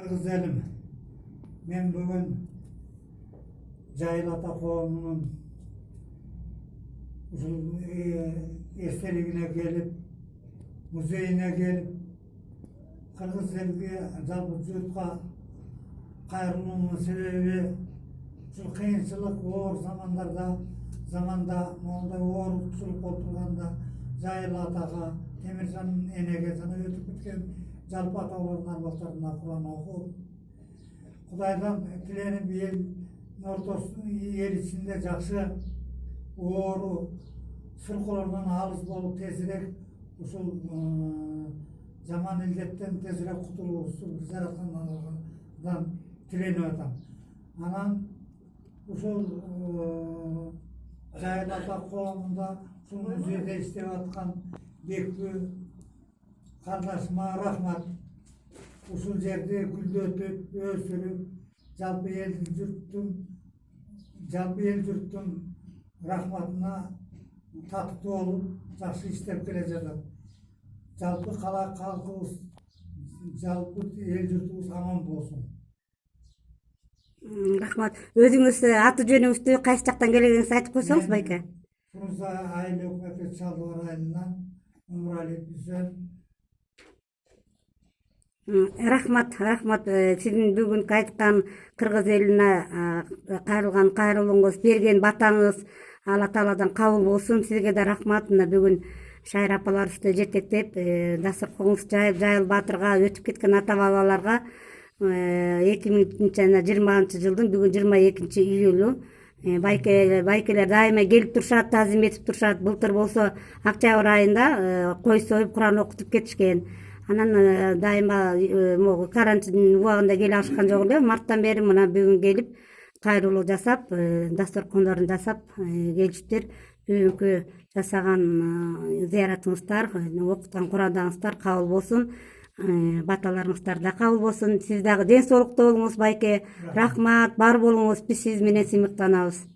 Kırgız elim, men bugün Cahil Ata Koğumu'nun eserigine gelip, muzeyine gelip, Kırgız elge жалпы жұртқа кайрылуунун себеби ушул кыйынчылык оор заманда моундай оорукчулук отурганда Жайыл атага, Темиржан энеге жана өтүп кеткен жалпы аталардын арбактарына Куран окуп, Кудайдан тиленип эл ичинде жакшы, оору, сыркоолордон алыс болуп тезирээк ушул жаман илдеттен тезирээк кутулуусун жараткандан тиленип атам. Анан ушул Жайыл Ата коомунда ушул музейде иштеп аткан Бекбү кардашыма рахмат. Ушул жерди гүлдөтүп, өсүрүп, жалпы эл журттун рахматына татыктуу болуп, жакшы иштеп келе жатат. Жалпы кала калкыбыз, жалпы эл журтубуз аман болсун. Рахмат. Өзүңүз аты жөнүңүздү кайсы жактан келгениңизди айтып койсоңуз, байке. Фрунзе айыл өкмөтү Чалдыбар айылынан Өмүрали Дүзөн. Рахмат. Сиздин бүгүнкү айткан кыргыз элине кайрылган кайрылууңуз, берген батаңыз Алла Тааладан кабыл болсун. Сизге да рахмат. Мына бүгүн Шайыр апаларыбызды жетектеп, дасторконуңуз жайып, Жайыл Баатырга өтүп кеткен ата бабаларга 2020 жылдын бүгүн 22 июлю байкелер дайыма келип турушат, таазим этип турушат. Былтыр болсо октябрь айында кой союп, Куран окутуп кетишкен. Анан дайыма карантин убагында келе алышкан жок эле. Марттан бери мына бүгүн келип кайрылуу жасап, дасторкондорун жасап келишиптер. Бүгүнкү жасаган зыяратыңыздар, окуткан Курандаңыздар кабыл болсун. Баталарыңыздар да кабыл болсун. Сиз дагы ден соолукта болуңуз, байке. Рахмат, бар болуңуз. Биз сиз менен сыймыктанабыз.